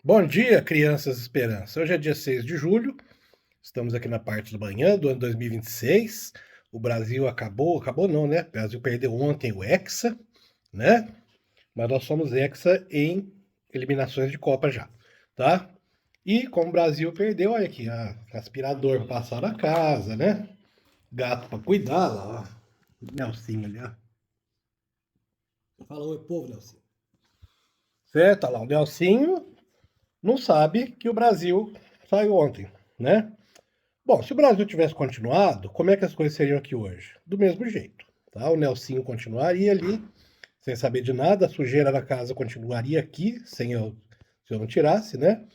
Bom dia, crianças esperança. Hoje é dia 6 de julho, estamos aqui na parte da manhã do ano 2026. O Brasil acabou não, né? O Brasil perdeu ontem o Hexa, né? Mas nós somos Hexa em eliminações de Copa já, tá? E como o Brasil perdeu, olha aqui, aspirador pra passar na casa, né? Gato pra cuidar lá, ó. Nelsinho ali, ó. Fala oi, povo, Nelsinho. Certo, olha lá, o Nelsinho não sabe que o Brasil saiu ontem, né? Bom, se o Brasil tivesse continuado, como é que as coisas seriam aqui hoje? Do mesmo jeito, tá? O Nelsinho continuaria ali, sem saber de nada, a sujeira na casa continuaria aqui, se eu não tirasse, né?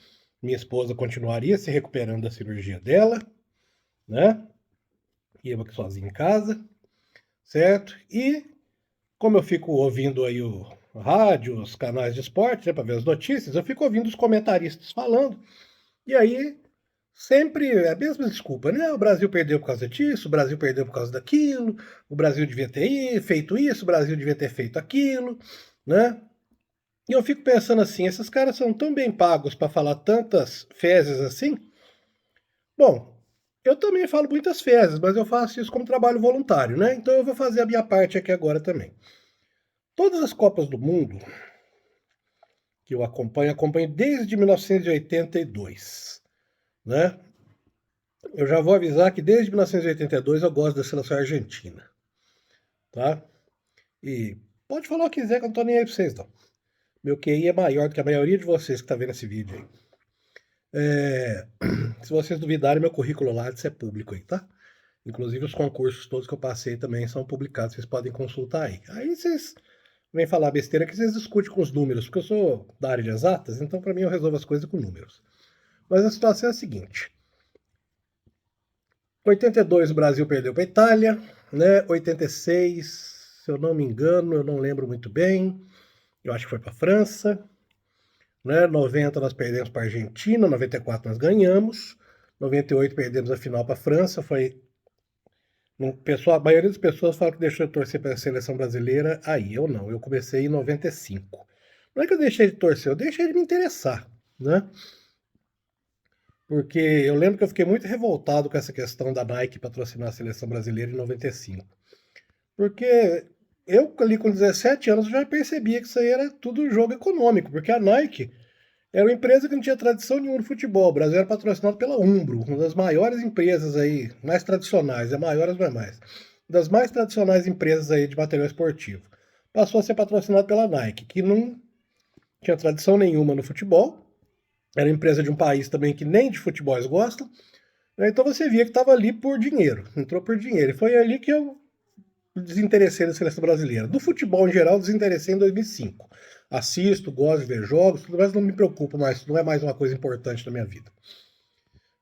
Minha esposa continuaria se recuperando da cirurgia dela, né? E eu aqui sozinho em casa, certo? E como eu fico ouvindo aí o rádio, os canais de esporte, né, para ver as notícias, eu fico ouvindo os comentaristas falando, e aí sempre é a mesma desculpa, né? O Brasil perdeu por causa disso, o Brasil perdeu por causa daquilo, o Brasil devia ter feito isso, o Brasil devia ter feito aquilo, né? E eu fico pensando assim, esses caras são tão bem pagos para falar tantas fezes assim. Bom, eu também falo muitas fezes, mas eu faço isso como trabalho voluntário, né? Então eu vou fazer a minha parte aqui agora também. Todas as Copas do Mundo que eu acompanho desde 1982, né? Eu já vou avisar que desde 1982 eu gosto da seleção argentina, tá? E pode falar o que quiser que eu não tô nem aí pra vocês, não. Meu QI é maior do que a maioria de vocês que tá vendo esse vídeo aí. Se vocês duvidarem, meu currículo Lattes é público aí, tá? Inclusive os concursos todos que eu passei também são publicados, vocês podem consultar aí. Aí vocês vêm falar besteira que vocês discutem com os números, porque eu sou da área de exatas, então para mim eu resolvo as coisas com números. Mas a situação é a seguinte. 82 o Brasil perdeu para a Itália, né? 86, se eu não me engano, eu não lembro muito bem, eu acho que foi para a França, né? 90 nós perdemos para a Argentina, 94 nós ganhamos, 98 perdemos a final para a França, foi a maioria das pessoas fala que deixou de torcer para a seleção brasileira, aí eu não, eu comecei em 95. Não é que eu deixei de torcer, eu deixei de me interessar, né? Porque eu lembro que eu fiquei muito revoltado com essa questão da Nike patrocinar a seleção brasileira em 95. Porque eu ali com 17 anos já percebia que isso aí era tudo jogo econômico, porque a Nike era uma empresa que não tinha tradição nenhuma no futebol. O Brasil era patrocinado pela Umbro, uma das maiores empresas aí, mais tradicionais, é maiores, não é mais. Das mais tradicionais empresas aí de material esportivo. Passou a ser patrocinado pela Nike, que não tinha tradição nenhuma no futebol. Era empresa de um país também que nem de futebol eles gostam. Então você via que estava ali por dinheiro, entrou por dinheiro. E foi ali que eu desinteressei da seleção brasileira. Do futebol em geral, desinteressei em 2005. Assisto, gosto de ver jogos, tudo mais, não me preocupo mais, não é mais uma coisa importante na minha vida.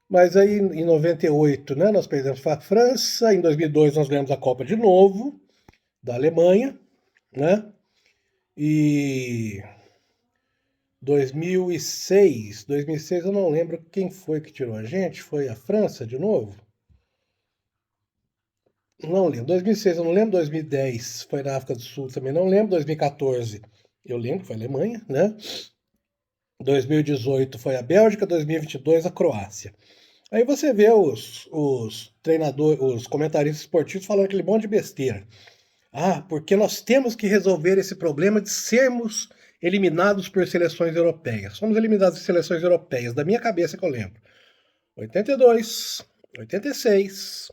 Mas aí em 98, né, nós perdemos para a França, em 2002 nós ganhamos a Copa de novo, da Alemanha, né? E 2006 eu não lembro quem foi que tirou a gente, foi a França de novo? Não lembro. 2006 eu não lembro, 2010 foi na África do Sul também não lembro, 2014 eu lembro que foi a Alemanha, né? 2018 foi a Bélgica, 2022 a Croácia. Aí você vê os treinadores, os comentaristas esportivos falando aquele monte de besteira. Ah, porque nós temos que resolver esse problema de sermos eliminados por seleções europeias. Somos eliminados por seleções europeias, da minha cabeça que eu lembro. 82, 86,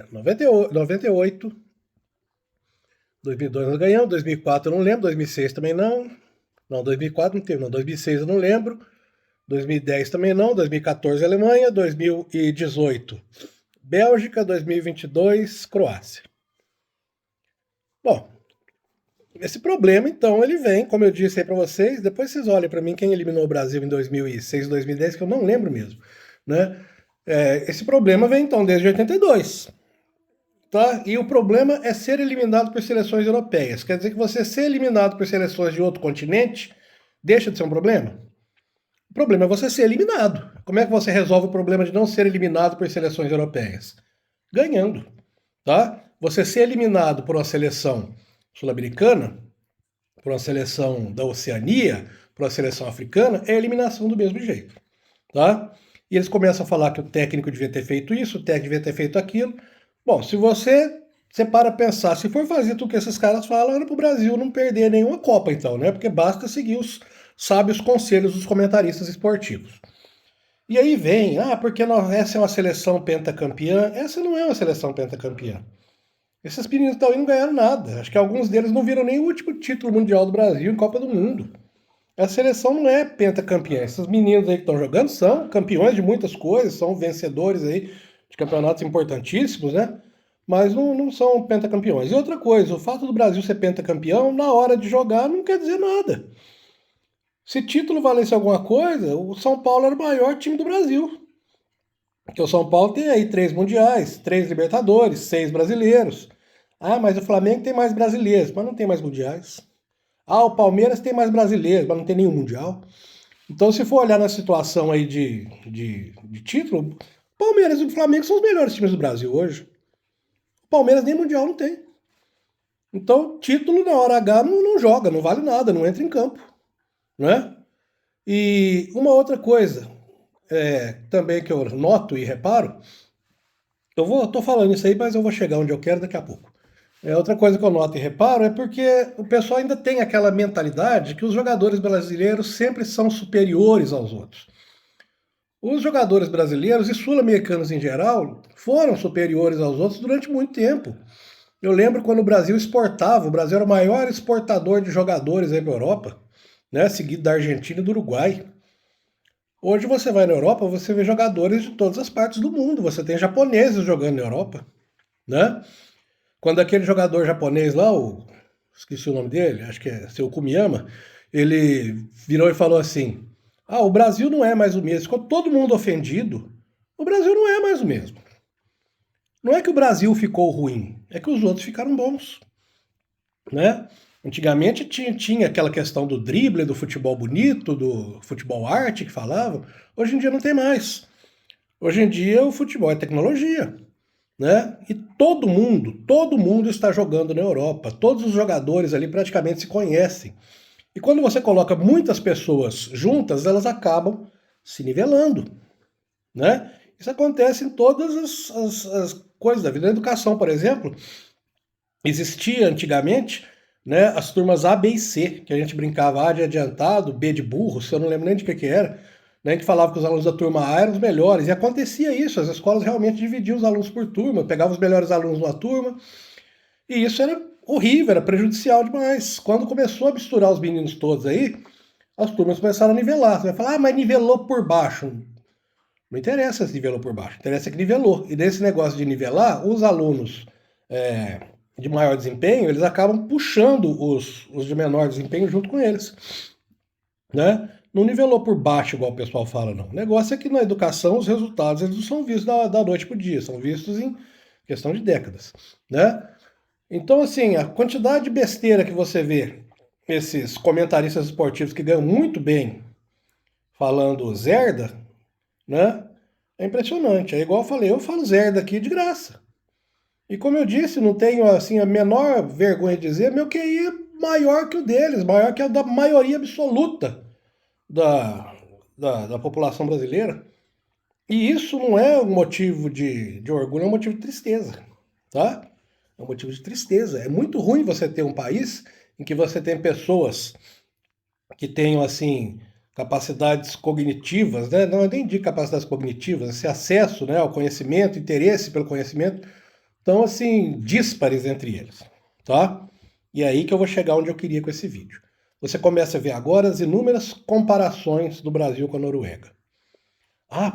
98, 2002 nós ganhamos, 2004 eu não lembro, 2006 também não. Não, 2004 não teve, não. 2006 eu não lembro. 2010 também não. 2014 Alemanha. 2018 Bélgica. 2022 Croácia. Bom, esse problema então ele vem, como eu disse aí para vocês. Depois vocês olhem para mim quem eliminou o Brasil em 2006 e 2010, que eu não lembro mesmo, né? Esse problema vem então desde 82. Tá? E o problema é ser eliminado por seleções europeias. Quer dizer que você ser eliminado por seleções de outro continente deixa de ser um problema? O problema é você ser eliminado. Como é que você resolve o problema de não ser eliminado por seleções europeias? Ganhando, tá? Você ser eliminado por uma seleção sul-americana, por uma seleção da Oceania, para a seleção africana, é eliminação do mesmo jeito, tá? E eles começam a falar que o técnico devia ter feito isso, o técnico devia ter feito aquilo. Bom, se você para pensar, se for fazer tudo que esses caras falam, era para o Brasil não perder nenhuma Copa, então, né? Porque basta seguir os sábios conselhos dos comentaristas esportivos. E aí vem, porque essa é uma seleção pentacampeã. Essa não é uma seleção pentacampeã. Esses meninos estão aí não ganharam nada. Acho que alguns deles não viram nem o último título mundial do Brasil em Copa do Mundo. A seleção não é pentacampeã. Esses meninos aí que estão jogando são campeões de muitas coisas, são vencedores aí de campeonatos importantíssimos, né? Mas não são pentacampeões. E outra coisa, o fato do Brasil ser pentacampeão, na hora de jogar, não quer dizer nada. Se título valesse alguma coisa, o São Paulo era o maior time do Brasil. Porque o São Paulo tem aí 3 mundiais, 3 Libertadores, 6 brasileiros. Mas o Flamengo tem mais brasileiros, mas não tem mais mundiais. O Palmeiras tem mais brasileiros, mas não tem nenhum mundial. Então, se for olhar na situação aí de título, Palmeiras e o Flamengo são os melhores times do Brasil hoje. O Palmeiras nem mundial não tem. Então, título na hora H não joga, não vale nada, não entra em campo, né? E uma outra coisa também que eu noto e reparo, tô falando isso aí, mas eu vou chegar onde eu quero daqui a pouco. Outra coisa que eu noto e reparo é porque o pessoal ainda tem aquela mentalidade que os jogadores brasileiros sempre são superiores aos outros. Os jogadores brasileiros e sul-americanos em geral foram superiores aos outros durante muito tempo. Eu lembro quando o Brasil exportava, o Brasil era o maior exportador de jogadores aí para a Europa, né, seguido da Argentina e do Uruguai. Hoje você vai na Europa, você vê jogadores de todas as partes do mundo, você tem japoneses jogando na Europa, né? Quando aquele jogador japonês lá, esqueci o nome dele, acho que é seu Kumiyama, ele virou e falou assim: o Brasil não é mais o mesmo. Ficou todo mundo ofendido. O Brasil não é mais o mesmo. Não é que o Brasil ficou ruim, é que os outros ficaram bons, né? Antigamente tinha aquela questão do drible, do futebol bonito, do futebol arte que falavam. Hoje em dia não tem mais. Hoje em dia o futebol é tecnologia, né? E todo mundo está jogando na Europa. Todos os jogadores ali praticamente se conhecem. E quando você coloca muitas pessoas juntas, elas acabam se nivelando, né? Isso acontece em todas as coisas da vida. Na educação, por exemplo, existia antigamente, né, as turmas A, B e C, que a gente brincava A de adiantado, B de burro, se eu não lembro nem de que era, né, que falava que os alunos da turma A eram os melhores, e acontecia isso, as escolas realmente dividiam os alunos por turma, pegavam os melhores alunos numa turma, e isso era horrível, era prejudicial demais. Quando começou a misturar os meninos todos aí, as turmas começaram a nivelar. Você vai falar, mas nivelou por baixo. Não interessa se nivelou por baixo, interessa que nivelou. E nesse negócio de nivelar, os alunos de maior desempenho, eles acabam puxando os de menor desempenho junto com eles, né? Não nivelou por baixo, igual o pessoal fala, não. O negócio é que na educação os resultados eles não são vistos da noite para o dia, são vistos em questão de décadas, né? Então, assim, a quantidade de besteira que você vê esses comentaristas esportivos que ganham muito bem falando Zerda, né? É impressionante. É igual eu falei, eu falo Zerda aqui de graça. E como eu disse, não tenho assim a menor vergonha de dizer, meu QI é maior que o deles, maior que a da maioria absoluta da população brasileira. E isso não é um motivo de orgulho, é um motivo de tristeza, tá? É um motivo de tristeza. É muito ruim você ter um país em que você tem pessoas que tenham, assim, capacidades cognitivas, né? Não, eu nem digo capacidades cognitivas, esse acesso, né, ao conhecimento, interesse pelo conhecimento, tão, assim, díspares entre eles, tá? E é aí que eu vou chegar onde eu queria com esse vídeo. Você começa a ver agora as inúmeras comparações do Brasil com a Noruega.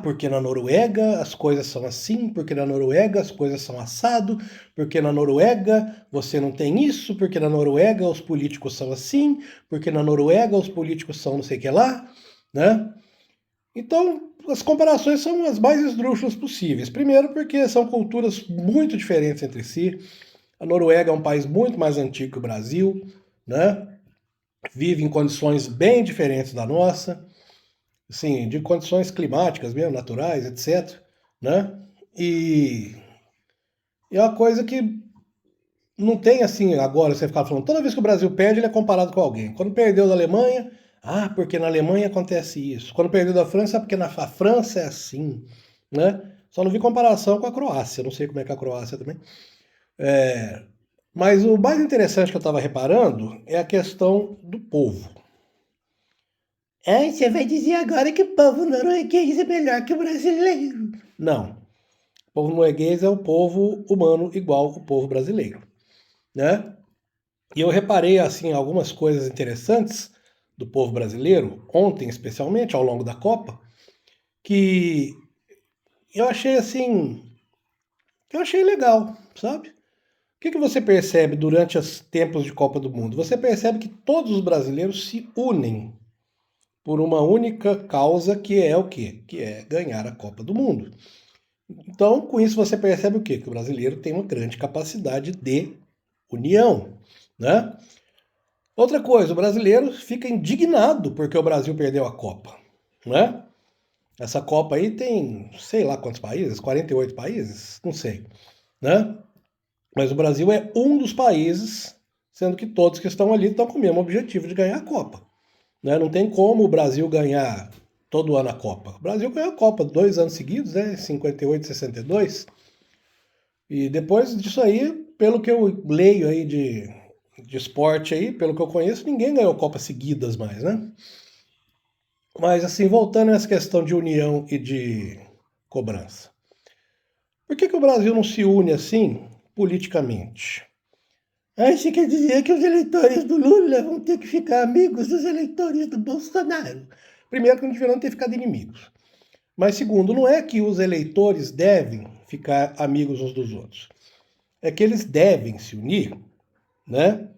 Porque na Noruega as coisas são assim, porque na Noruega as coisas são assado, porque na Noruega você não tem isso, porque na Noruega os políticos são assim, porque na Noruega os políticos são não sei o que lá, né? Então, as comparações são as mais esdrúxulas possíveis. Primeiro porque são culturas muito diferentes entre si. A Noruega é um país muito mais antigo que o Brasil, né? Vive em condições bem diferentes da nossa. Assim, de condições climáticas mesmo, naturais, etc, né? E é uma coisa que não tem assim, agora você ficar falando, toda vez que o Brasil perde, ele é comparado com alguém. Quando perdeu da Alemanha, Ah, porque na Alemanha acontece isso. Quando perdeu da França, é porque na a França é assim, né? Só não vi comparação com a Croácia. Não sei como é que é a Croácia também. É, mas o mais interessante que eu estava reparando é a questão do povo. É, você vai dizer agora que o povo norueguês é melhor que o brasileiro. Não. O povo norueguês é o povo humano igual o povo brasileiro, né? E eu reparei, assim, algumas coisas interessantes do povo brasileiro, ontem especialmente, ao longo da Copa, que eu achei, assim, que eu achei legal, sabe? O que você percebe durante os tempos de Copa do Mundo? Você percebe que todos os brasileiros se unem por uma única causa, que é o quê? Que é ganhar a Copa do Mundo. Então, com isso você percebe o quê? Que o brasileiro tem uma grande capacidade de união, né? Outra coisa, o brasileiro fica indignado porque o Brasil perdeu a Copa, né? Essa Copa aí tem, sei lá quantos países, 48 países? Não sei, né? Mas o Brasil é um dos países, sendo que todos que estão ali estão com o mesmo objetivo de ganhar a Copa, né? Não tem como o Brasil ganhar todo ano a Copa. O Brasil ganhou a Copa 2 anos seguidos, né? 58 e 62. E depois disso aí, pelo que eu leio aí de esporte aí, pelo que eu conheço, ninguém ganhou Copas seguidas mais, né? Mas assim, voltando a essa questão de união e de cobrança. Por que o Brasil não se une assim politicamente? Ah, isso quer dizer que os eleitores do Lula vão ter que ficar amigos dos eleitores do Bolsonaro. Primeiro, que não deverão ter ficado inimigos. Mas segundo, não é que os eleitores devem ficar amigos uns dos outros. É que eles devem se unir, né?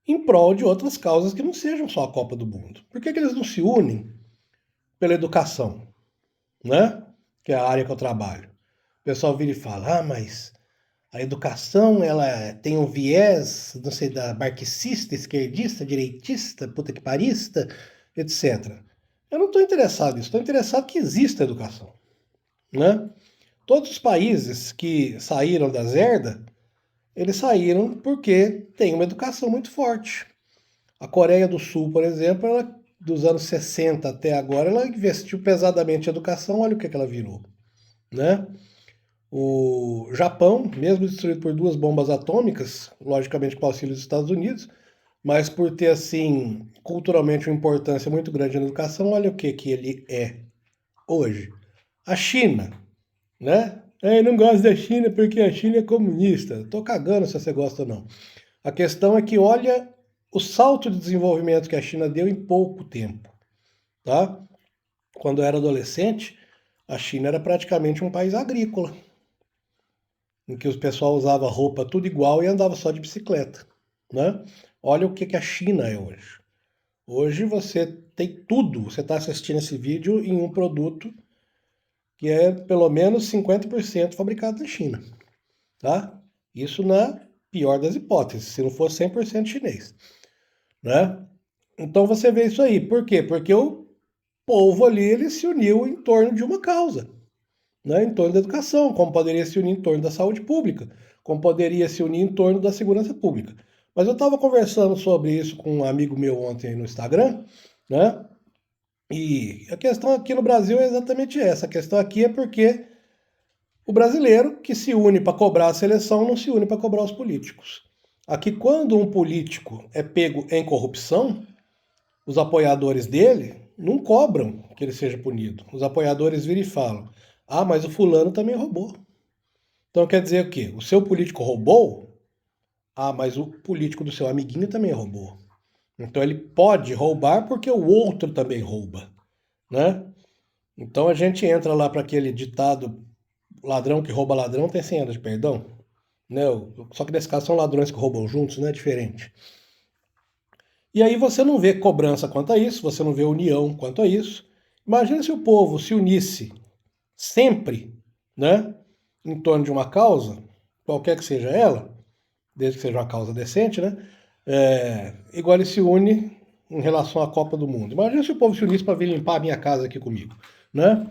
Em prol de outras causas que não sejam só a Copa do Mundo. Por que eles não se unem pela educação, né? Que é a área que eu trabalho. O pessoal vira e fala, ah, mas a educação, ela tem um viés, não sei, da marxista, esquerdista, direitista, puta que parista, etc. Eu não estou interessado nisso, estou interessado que exista educação, né? Todos os países que saíram da Zerda, eles saíram porque tem uma educação muito forte. A Coreia do Sul, por exemplo, ela, dos anos 60 até agora, ela investiu pesadamente em educação, olha o que ela virou, né? O Japão, mesmo destruído por duas bombas atômicas, logicamente com o auxílio dos Estados Unidos, mas por ter, assim, culturalmente uma importância muito grande na educação, olha o que ele é hoje. A China, né? Eu não gosto da China porque a China é comunista. Tô cagando se você gosta ou não. A questão é que olha o salto de desenvolvimento que a China deu em pouco tempo, tá? Quando eu era adolescente, a China era praticamente um país agrícola, em que o pessoal usava roupa tudo igual e andava só de bicicleta, né? Olha o que a China é hoje. Hoje você tem tudo, você está assistindo esse vídeo em um produto que é pelo menos 50% fabricado na China, tá? Isso na pior das hipóteses, se não for 100% chinês, né? Então você vê isso aí. Por quê? Porque o povo ali ele se uniu em torno de uma causa, né? Em torno da educação, como poderia se unir em torno da saúde pública, como poderia se unir em torno da segurança pública. Mas eu estava conversando sobre isso com um amigo meu ontem no Instagram, né? E a questão aqui no Brasil é exatamente essa. A questão aqui é porque o brasileiro que se une para cobrar a seleção não se une para cobrar os políticos. Aqui, quando um político é pego em corrupção, os apoiadores dele não cobram que ele seja punido. Os apoiadores viram e falam: ah, mas o fulano também roubou. Então quer dizer o quê? O seu político roubou? Ah, mas o político do seu amiguinho também roubou. Então ele pode roubar porque o outro também rouba, né? Então a gente entra lá para aquele ditado: ladrão que rouba ladrão tem 100 anos de perdão. Né? Só que nesse caso são ladrões que roubam juntos, né? Diferente. E aí você não vê cobrança quanto a isso, você não vê união quanto a isso. Imagina se o povo se unisse sempre, né, em torno de uma causa, qualquer que seja ela, desde que seja uma causa decente, né, igual ele se une em relação à Copa do Mundo. Imagina se o povo se unisse para vir limpar a minha casa aqui comigo, né?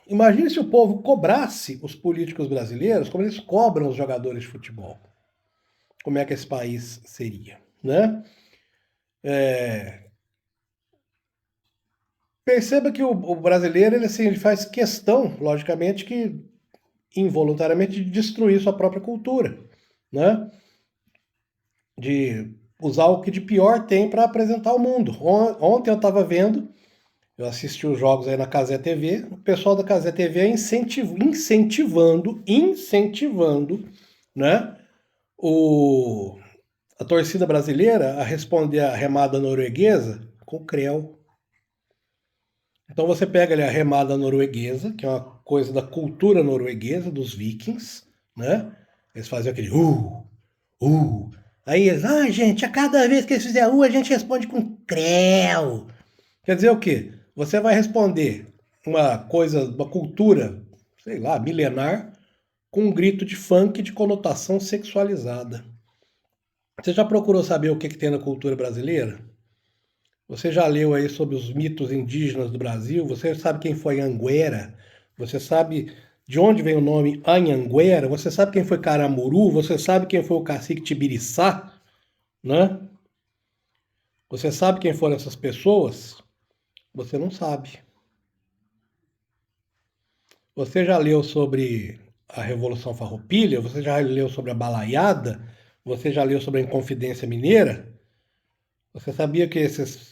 Imagine se o povo cobrasse os políticos brasileiros como eles cobram os jogadores de futebol. Como é que esse país seria, né? Perceba que o brasileiro ele, assim, ele faz questão, logicamente, que involuntariamente de destruir sua própria cultura, né? De usar o que de pior tem para apresentar ao mundo. Ontem eu estava vendo, eu assisti os jogos aí na Cazé TV, o pessoal da Cazé TV incentivando, né, o, a torcida brasileira a responder a remada norueguesa com creu. Então você pega ali a remada norueguesa, que é uma coisa da cultura norueguesa, dos vikings, né? Eles faziam aquele uh. Aí eles, gente, a cada vez que eles fizerem a gente responde com creu. Quer dizer o quê? Você vai responder uma coisa, uma cultura, sei lá, milenar, com um grito de funk de conotação sexualizada. Você já procurou saber o que tem na cultura brasileira? Você já leu aí sobre os mitos indígenas do Brasil? Você sabe quem foi Anguera? Você sabe de onde vem o nome Anhanguera? Você sabe quem foi Caramuru? Você sabe quem foi o cacique Tibiriçá? Né? Você sabe quem foram essas pessoas? Você não sabe. Você já leu sobre a Revolução Farroupilha? Você já leu sobre a Balaiada? Você já leu sobre a Inconfidência Mineira? Você sabia que essas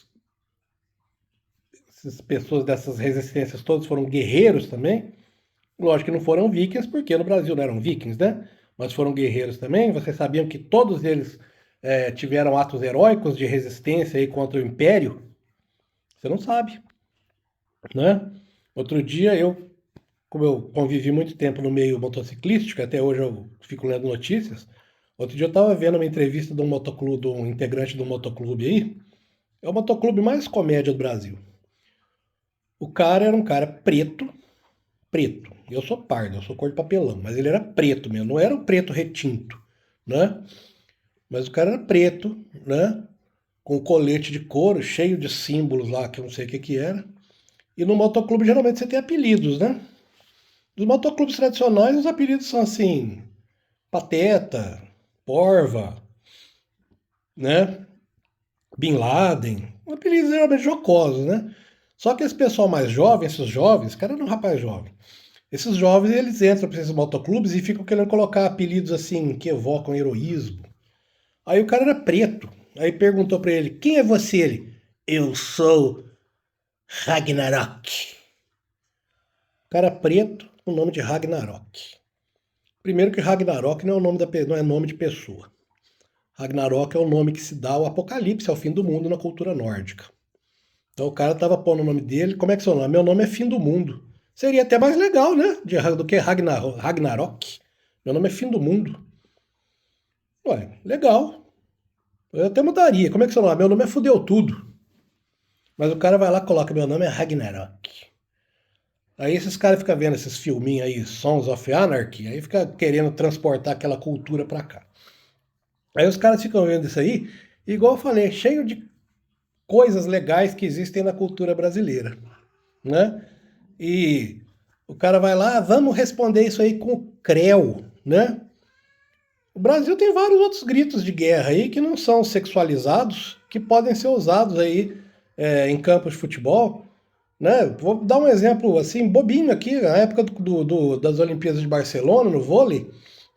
pessoas dessas resistências todas foram guerreiros também? Lógico que não foram vikings, porque no Brasil não eram vikings, né? Mas foram guerreiros também. Vocês sabiam que todos eles tiveram atos heróicos de resistência aí contra o Império? Você não sabe, né? Outro dia como eu convivi muito tempo no meio motociclístico, até hoje eu fico lendo notícias. Outro dia eu estava vendo uma entrevista de um motoclube, de um integrante do motoclube aí. É o motoclube mais comédia do Brasil. O cara era um cara preto, preto. Eu sou pardo, eu sou cor de papelão, mas ele era preto mesmo, não era o preto retinto, né? Mas o cara era preto, né? Com colete de couro, cheio de símbolos lá, que eu não sei o que que era. E no motoclube geralmente você tem apelidos, né? Nos motoclubes tradicionais os apelidos são assim, Pateta, Porva, né? Bin Laden, apelidos geralmente jocosos, né? Só que esse pessoal mais jovem, esses jovens, cara não é um rapaz jovem. Esses jovens, eles entram para esses motoclubes e ficam querendo colocar apelidos assim, que evocam heroísmo. Aí o cara era preto. Aí perguntou para ele, quem é você? Ele, eu sou Ragnarok. O cara preto, o nome de Ragnarok. Primeiro que Ragnarok não é, não é nome de pessoa. Ragnarok é o nome que se dá ao apocalipse, ao fim do mundo na cultura nórdica. Então o cara tava pondo o nome dele, como é que é seu nome? Meu nome é Fim do Mundo. Seria até mais legal, né? Do que Ragnarok. Meu nome é Fim do Mundo. Ué, legal. Eu até mudaria. Como é que é seu nome? Meu nome é Fudeu Tudo. Mas o cara vai lá e coloca, meu nome é Ragnarok. Aí esses caras ficam vendo esses filminhos aí, Sons of Anarchy, aí fica querendo transportar aquela cultura pra cá. Aí os caras ficam vendo isso aí, igual eu falei, cheio de coisas legais que existem na cultura brasileira, né? E o cara vai lá, vamos responder isso aí com o creu, né? O Brasil tem vários outros gritos de guerra aí que não são sexualizados, que podem ser usados aí em campos de futebol, né? Vou dar um exemplo assim, bobinho aqui, na época das Olimpíadas de Barcelona, no vôlei,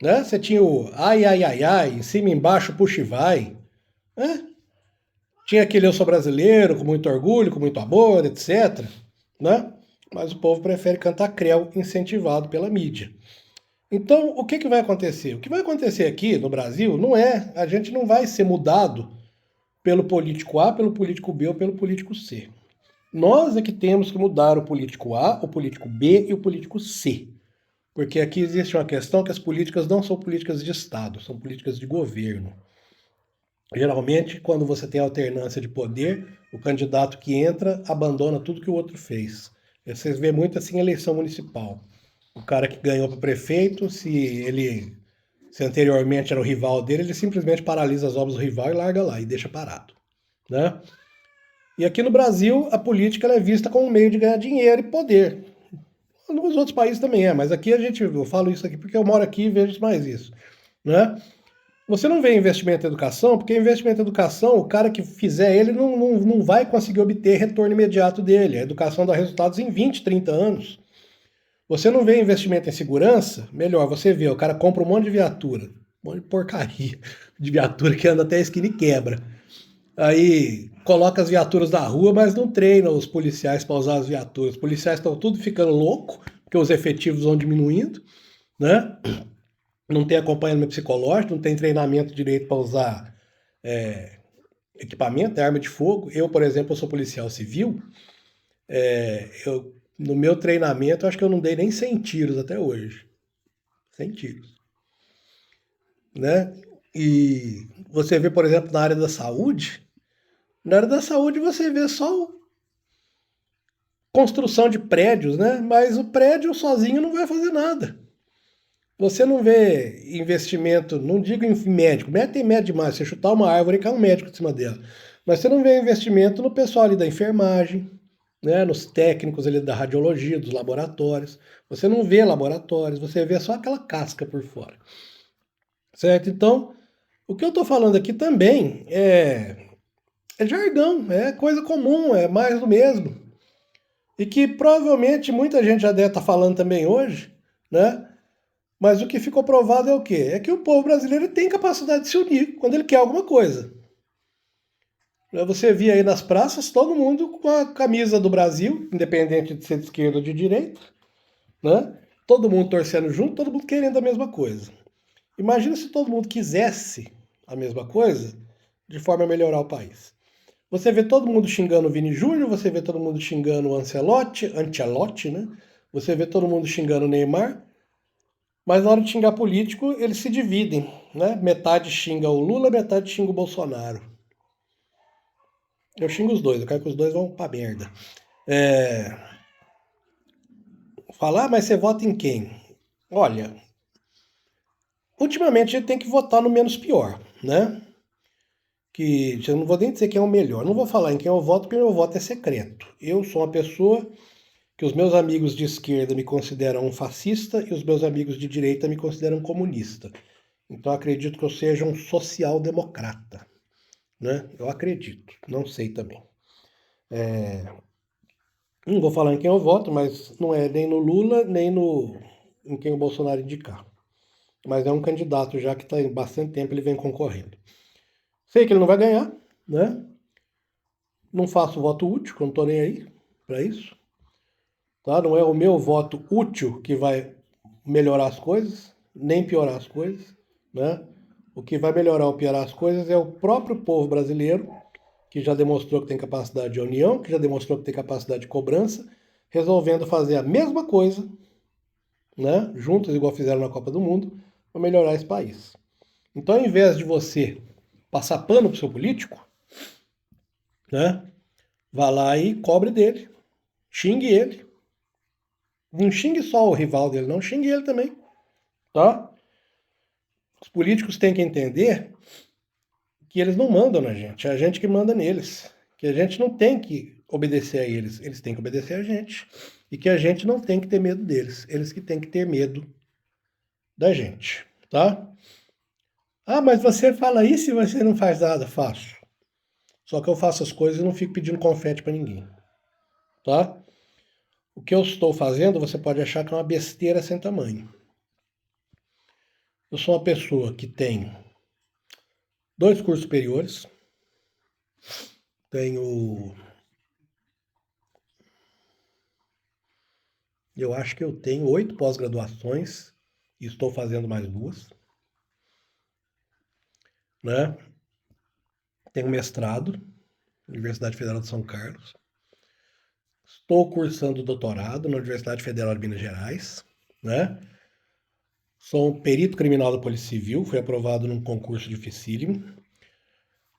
né? Você tinha o ai, ai, ai, ai, em cima e embaixo, puxa e vai, né? Tinha aquele eu sou brasileiro, com muito orgulho, com muito amor, etc, né? Mas o povo prefere cantar creu incentivado pela mídia. Então, o que vai acontecer? O que vai acontecer aqui no Brasil não é, a gente não vai ser mudado pelo político A, pelo político B ou pelo político C. Nós é que temos que mudar o político A, o político B e o político C. Porque aqui existe uma questão que as políticas não são políticas de Estado, são políticas de governo. Geralmente, quando você tem alternância de poder, o candidato que entra abandona tudo que o outro fez. Vocês vê muito assim em eleição municipal. O cara que ganhou para prefeito, se anteriormente era o rival dele, ele simplesmente paralisa as obras do rival e larga lá e deixa parado, né? E aqui no Brasil, a política é vista como um meio de ganhar dinheiro e poder. Nos outros países também é, mas aqui eu falo isso aqui porque eu moro aqui e vejo mais isso, né? Você não vê investimento em educação, porque investimento em educação, o cara que fizer ele não vai conseguir obter retorno imediato dele. A educação dá resultados em 20, 30 anos. Você não vê investimento em segurança, melhor, você vê, o cara compra um monte de viatura, um monte de porcaria de viatura que anda até a esquina e quebra. Aí coloca as viaturas na rua, mas não treina os policiais para usar as viaturas. Os policiais estão tudo ficando louco, porque os efetivos vão diminuindo, né? Não tem acompanhamento psicológico, não tem treinamento direito para usar equipamento, arma de fogo. Eu, por exemplo, eu sou policial civil. No meu treinamento, eu acho que eu não dei nem 100 tiros até hoje. 100 tiros, né? E você vê, por exemplo, na área da saúde você vê só construção de prédios, né? Mas o prédio sozinho não vai fazer nada. Você não vê investimento, não digo em médico, médico tem médico demais, você chutar uma árvore e cai um médico em cima dela. Mas você não vê investimento no pessoal ali da enfermagem, né, nos técnicos ali da radiologia, dos laboratórios. Você não vê laboratórios, você vê só aquela casca por fora. Certo? Então, o que eu estou falando aqui também é jargão, é coisa comum, é mais do mesmo. E que provavelmente muita gente já deve estar falando também hoje, né? Mas o que ficou provado é o quê? É que o povo brasileiro tem capacidade de se unir quando ele quer alguma coisa. Você via aí nas praças todo mundo com a camisa do Brasil, independente de ser de esquerda ou de direita, né? Todo mundo torcendo junto, todo mundo querendo a mesma coisa. Imagina se todo mundo quisesse a mesma coisa de forma a melhorar o país. Você vê todo mundo xingando o Vini Júnior, você vê todo mundo xingando o Ancelotti, né? Você vê todo mundo xingando o Neymar, mas na hora de xingar político, eles se dividem, né? Metade xinga o Lula, metade xinga o Bolsonaro. Eu xingo os dois, eu quero que os dois vão pra merda. É... Falar, mas você vota em quem? Olha, ultimamente a gente tem que votar no menos pior, né? Que eu não vou nem dizer quem é o melhor, não vou falar em quem eu voto, porque meu voto é secreto. Eu sou uma pessoa que os meus amigos de esquerda me consideram um fascista e os meus amigos de direita me consideram comunista. Então acredito que eu seja um social-democrata, né? Eu acredito, não sei também. Não vou falar em quem eu voto, mas não é nem no Lula, nem no em quem o Bolsonaro indicar. Mas é um candidato já que está em bastante tempo, ele vem concorrendo. Sei que ele não vai ganhar, né? Não faço voto útil, que eu não estou nem aí para isso. Tá? Não é o meu voto útil que vai melhorar as coisas, nem piorar as coisas, né? O que vai melhorar ou piorar as coisas é o próprio povo brasileiro, que já demonstrou que tem capacidade de união, que já demonstrou que tem capacidade de cobrança, resolvendo fazer a mesma coisa, né? Juntos, igual fizeram na Copa do Mundo, para melhorar esse país. Então, ao invés de você passar pano pro seu político, né? Vá lá e cobre dele, xingue ele. Não xingue só o rival dele, não, xingue ele também, tá? Os políticos têm que entender que eles não mandam na gente, é a gente que manda neles. Que a gente não tem que obedecer a eles, eles têm que obedecer a gente. E que a gente não tem que ter medo deles, eles que têm que ter medo da gente, tá? Ah, mas você fala isso e você não faz nada. Faço. Só que eu faço as coisas e não fico pedindo confete pra ninguém, tá? O que eu estou fazendo, você pode achar que é uma besteira sem tamanho. Eu sou uma pessoa que tem 2 cursos superiores, tenho, eu acho que eu tenho 8 pós-graduações e estou fazendo mais 2, né? Tenho mestrado, Universidade Federal de São Carlos. Estou cursando doutorado na Universidade Federal de Minas Gerais, né? Sou um perito criminal da Polícia Civil, fui aprovado num concurso dificílimo.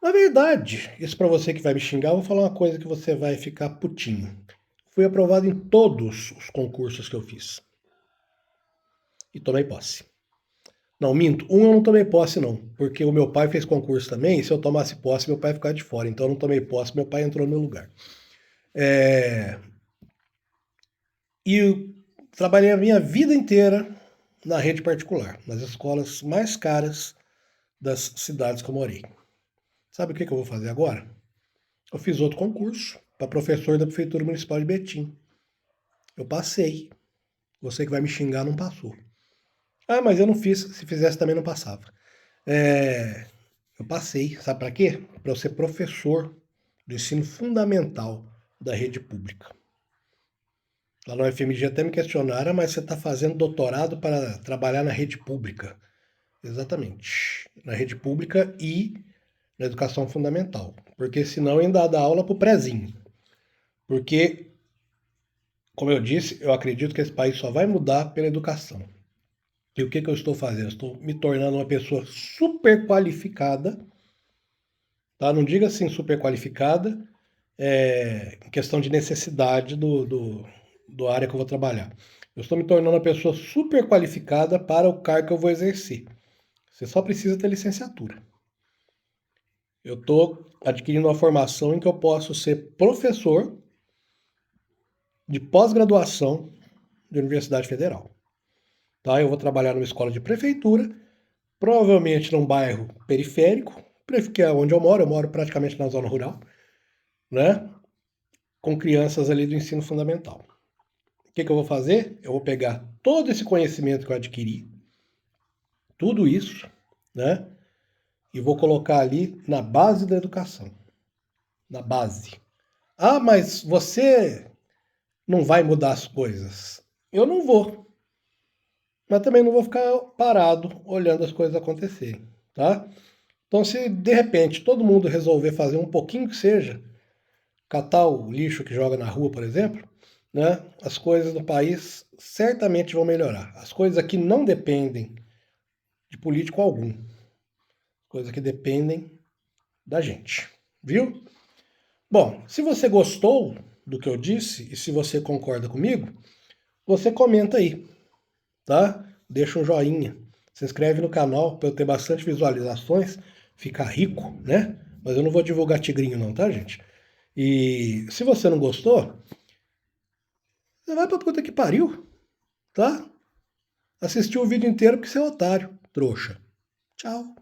Na verdade, isso para você que vai me xingar, eu vou falar uma coisa que você vai ficar putinho. Fui aprovado em todos os concursos que eu fiz. E tomei posse. Não, minto. Um eu não tomei posse, não. Porque o meu pai fez concurso também, e se eu tomasse posse, meu pai ia ficar de fora. Então eu não tomei posse, meu pai entrou no meu lugar. E eu trabalhei a minha vida inteira na rede particular, nas escolas mais caras das cidades que eu morei. Sabe o que eu vou fazer agora? Eu fiz outro concurso para professor da Prefeitura Municipal de Betim. Eu passei. Você que vai me xingar não passou. Ah, mas eu não fiz. Se fizesse também não passava. Eu passei. Sabe para quê? Para eu ser professor do ensino fundamental da rede pública. Lá no FMG até me questionaram, mas você está fazendo doutorado para trabalhar na rede pública. Exatamente. Na rede pública e na educação fundamental. Porque senão ainda dá aula para o prézinho. Porque, como eu disse, eu acredito que esse país só vai mudar pela educação. E o que eu estou fazendo? Estou me tornando uma pessoa super qualificada, tá? Não diga assim super qualificada, em questão de necessidade do área que eu vou trabalhar. Eu estou me tornando uma pessoa super qualificada para o cargo que eu vou exercer. Você só precisa ter licenciatura. Eu estou adquirindo uma formação em que eu posso ser professor de pós-graduação de Universidade Federal. Tá? Eu vou trabalhar numa escola de prefeitura, provavelmente num bairro periférico, que é onde eu moro praticamente na zona rural, né? Com crianças ali do ensino fundamental. O que eu vou fazer? Eu vou pegar todo esse conhecimento que eu adquiri, tudo isso, né? E vou colocar ali na base da educação. Na base. Ah, mas você não vai mudar as coisas. Eu não vou. Mas também não vou ficar parado olhando as coisas acontecerem, tá? Então, se de repente todo mundo resolver fazer um pouquinho que seja, catar o lixo que joga na rua, por exemplo, né, as coisas no país certamente vão melhorar. As coisas aqui não dependem de político algum. Coisas que dependem da gente, viu? Bom, se você gostou do que eu disse e se você concorda comigo, você comenta aí, tá? Deixa um joinha, se inscreve no canal para eu ter bastante visualizações, ficar rico, né? Mas eu não vou divulgar tigrinho não, tá, gente? E se você não gostou, você vai pra puta que pariu, tá? Assistiu o vídeo inteiro porque você é otário, trouxa. Tchau.